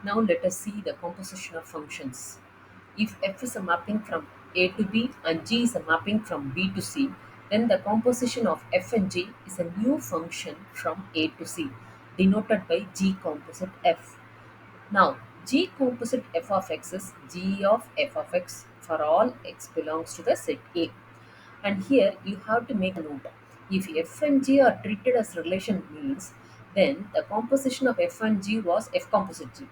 Now let us see the composition of functions. If f is a mapping from A to B and g is a mapping from B to C, then the composition of f and g is a new function from A to C, denoted by g composite f. Now, G composite f of x is g of f of x for all x belongs to the set A. And here you have to make a note. If f and g are treated as relation means, then the composition of f and g was f composite g.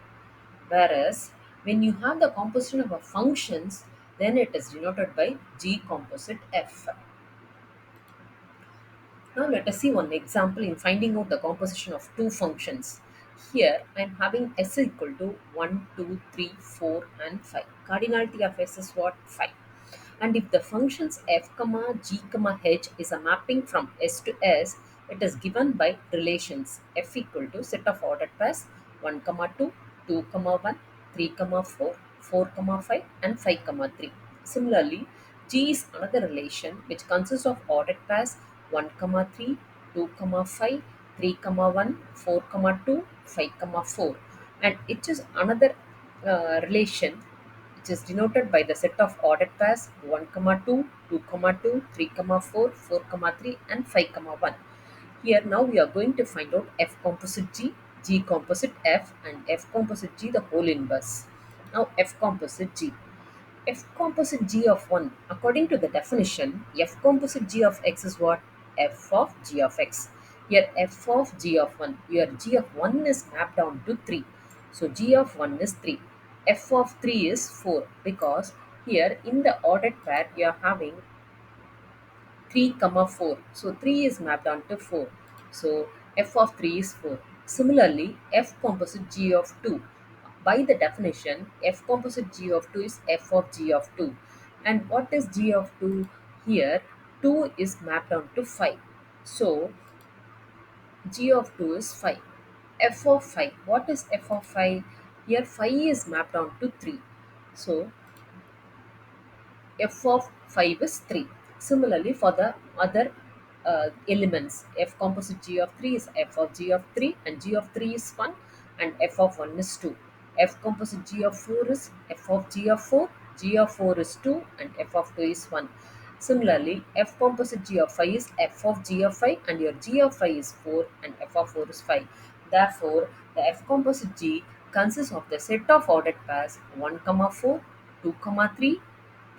Whereas when you have the composition of a functions, then it is denoted by g composite f. Now let us see one example in finding out the composition of two functions. Here I am having s equal to 1, 2, 3, 4, and 5. Cardinality of s is what? 5. And if the functions f comma g comma h is a mapping from s to s, it is given by relations f equal to set of ordered pairs 1 comma 2, 2 comma 1, 3 comma 4, 4 comma 5, and 5 comma 3. Similarly, g is another relation which consists of ordered pairs 1 comma 3, 2 comma 5, 3 comma 1, 4 comma 2, 5 comma 4, and it is another relation which is denoted by the set of ordered pairs 1 comma 2, 2 comma 2, 3 comma 4, 4 comma 3, and 5 comma 1. Here now we are going to find out f composite g, g composite f, and f composite g the whole inverse. Now f composite g. F composite g of 1. According to the definition, f composite g of x is what? F of g of x. Here f of g of 1. Here g of 1 is mapped down to 3. So g of 1 is 3. F of 3 is 4 because here in the ordered pair you are having 3 comma 4. So 3 is mapped onto 4. So f of 3 is 4. Similarly, f composite g of 2. By the definition, f composite g of 2 is f of g of 2. And what is g of 2? Here, 2 is mapped onto 5. So g of 2 is 5. F of 5. What is f of 5? Here, 5 is mapped onto 3. So f of 5 is 3. Similarly, for the other elements, f composite g of 3 is f of g of 3, and g of 3 is 1, and f of 1 is 2. F composite g of 4 is f of g of 4, g of 4 is 2, and f of 2 is 1. Similarly, f composite g of 5 is f of g of 5, and your g of 5 is 4, and f of 4 is 5. Therefore, the f composite g consists of the set of ordered pairs 1 comma 4, 2 comma 3,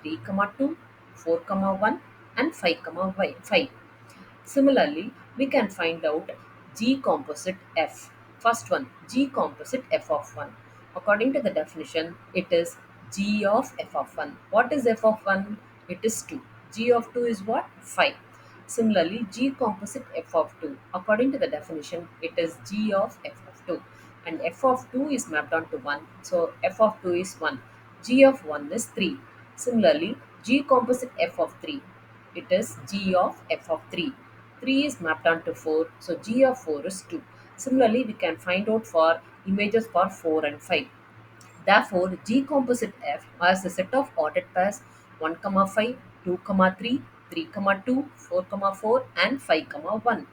3 comma 2, 4 comma 1, and 5 comma 5. Similarly, we can find out G composite F. First one, G composite F of 1. According to the definition, it is G of F of 1. What is F of 1? It is 2. G of 2 is what? 5. Similarly, G composite F of 2. According to the definition, it is G of F of 2. And F of 2 is mapped onto 1. So F of 2 is 1. G of 1 is 3. Similarly, G composite F of 3. It is G of F of 3. 3 is mapped onto 4. So G of 4 is 2. Similarly, we can find out for images for 4 and 5. Therefore, G composite F has a set of ordered pairs 1, comma 5, 2, comma 3, 3, comma 2, 4, comma 4, and 5, comma 1.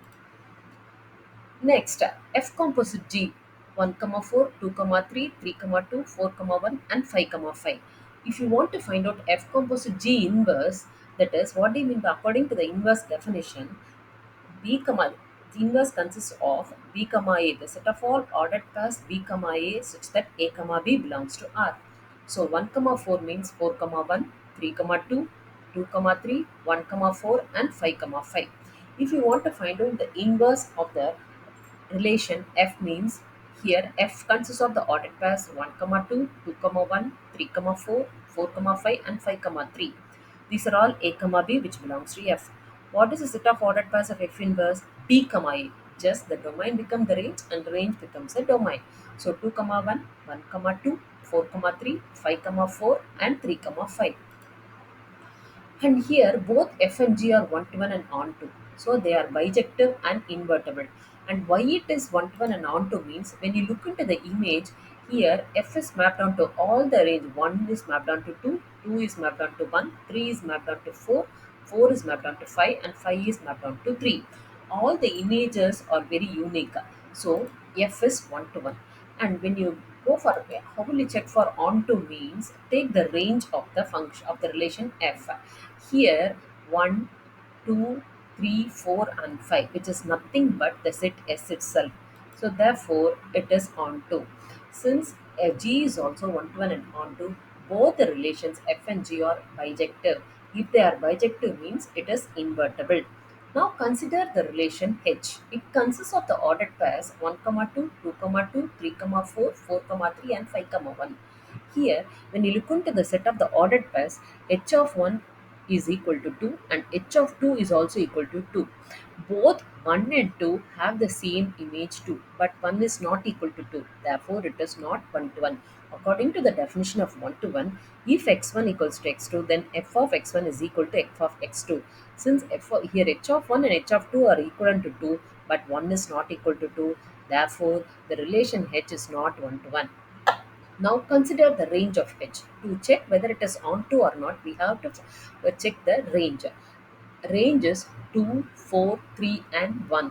Next, F composite G 1, comma 4, 2, comma 3, 3, comma 2, 4, comma 1, and 5, comma 5. If you want to find out F composite G inverse, that is, what do you mean by according to the inverse definition? B comma the inverse consists of B comma A, the set of all ordered pairs B comma A such that A comma B belongs to R. So 1 comma 4 means 4 comma 1, 3 comma 2, 2 comma 3, 1 comma 4, and 5 comma 5. If you want to find out the inverse of the relation F means here F consists of the ordered pairs 1 comma 2, 2 comma 1, 3 comma 4, 4 comma 5, and 5 comma 3. These are all A comma B which belongs to F. What is the set of ordered pairs of F inverse? B comma A. Just the domain becomes the range and the range becomes the domain. So 2 comma 1, 1 comma 2, 4 comma 3, 5 comma 4, and 3 comma 5. And here both f and g are one-to-one and onto. So they are bijective and invertible. And why it is one-to-one and onto means when you look into the image, here f is mapped onto all the range. 1 is mapped onto 2, 2 is mapped onto 1, 3 is mapped onto 4, 4 is mapped onto 5, and 5 is mapped onto 3. All the images are very unique. So f is one-to-one. And when you Go for how will you check for onto means take the range of the function of the relation f. Here 1, 2, 3, 4, and 5, which is nothing but the set S itself. So therefore it is onto. Since G is also one to one and onto, both the relations f and g are bijective. If they are bijective means it is invertible. Now consider the relation H. It consists of the ordered pairs 1, comma 2, 2, comma 2, 3, comma 4, 4, comma 3, and 5, comma 1. Here, when you look into the set of the ordered pairs, H of 1 is equal to 2 and H of 2 is also equal to 2. Both 1 and 2 have the same image 2, but 1 is not equal to 2. Therefore, it is not 1 to 1. According to the definition of 1 to 1, if x1 equals to x2, then f of x1 is equal to f of x2. Since here h of 1 and h of 2 are equivalent to 2, but 1 is not equal to 2, therefore the relation h is not 1 to 1. Now consider the range of h. To check whether it is onto or not, we have to check the range. Range is 2, 4, 3, and 1,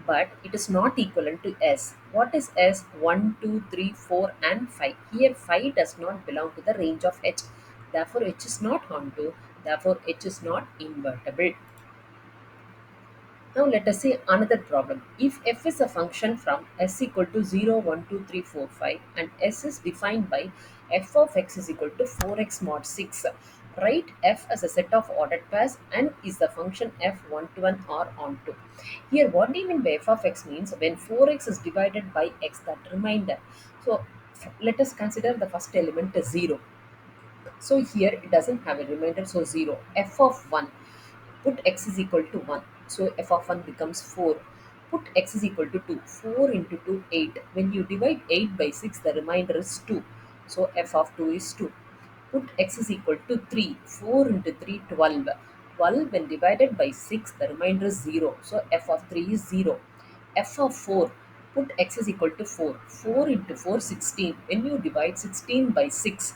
but it is not equivalent to S. What is S? 1, 2, 3, 4, and 5. Here 5 does not belong to the range of H. Therefore, H is not onto. Therefore, H is not invertible. Now let us see another problem. If f is a function from s equal to 0, 1, 2, 3, 4, 5, and s is defined by f of x is equal to 4x mod 6, write f as a set of ordered pairs and is the function f 1 to 1 or onto. Here what do you mean by f of x means when 4x is divided by x, that remainder. So let us consider the first element is 0. So here it doesn't have a remainder, so 0. F of 1, put x is equal to 1. So f of 1 becomes 4. Put x is equal to 2. 4 into 2, 8. When you divide 8 by 6, the remainder is 2. So f of 2 is 2. Put x is equal to 3. 4 into 3, 12. 12 when divided by 6, the remainder is 0. So f of 3 is 0. F of 4. Put x is equal to 4. 4 into 4, 16. When you divide 16 by 6,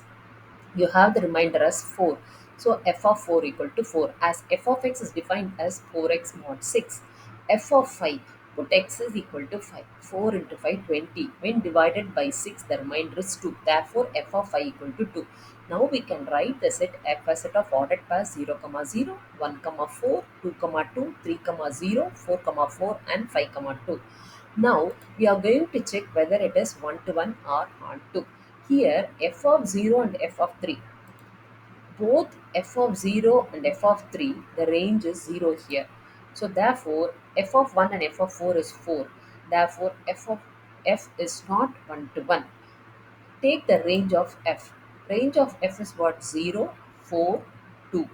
you have the remainder as 4. So f of 4 equal to 4 as f of x is defined as 4x mod 6. F of 5, put x is equal to 5. 4 into 5, 20. When divided by 6, the remainder is 2. Therefore, f of 5 equal to 2. Now we can write the set f as set of ordered pairs 0, comma 0, 1, comma 4, 2, comma 2, 3, comma 0, 4, comma 4, and 5, comma 2. Now we are going to check whether it is 1 to 1 or on 2. Here f of 0 and f of 3, both f of 0 and f of 3, the range is 0 here. So therefore f of 1 and f of 4 is 4. Therefore f of f is not 1 to 1. Take the range of f. Range of f is what? 0, 4, 2.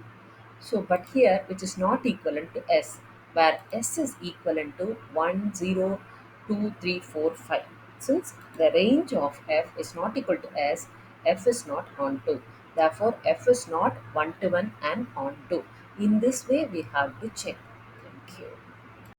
So, but here which is not equivalent to S, where S is equivalent to 1, 0, 2, 3, 4, 5. Since the range of F is not equal to S, F is not onto. Therefore, F is not 1 to 1 and onto. In this way, we have to check.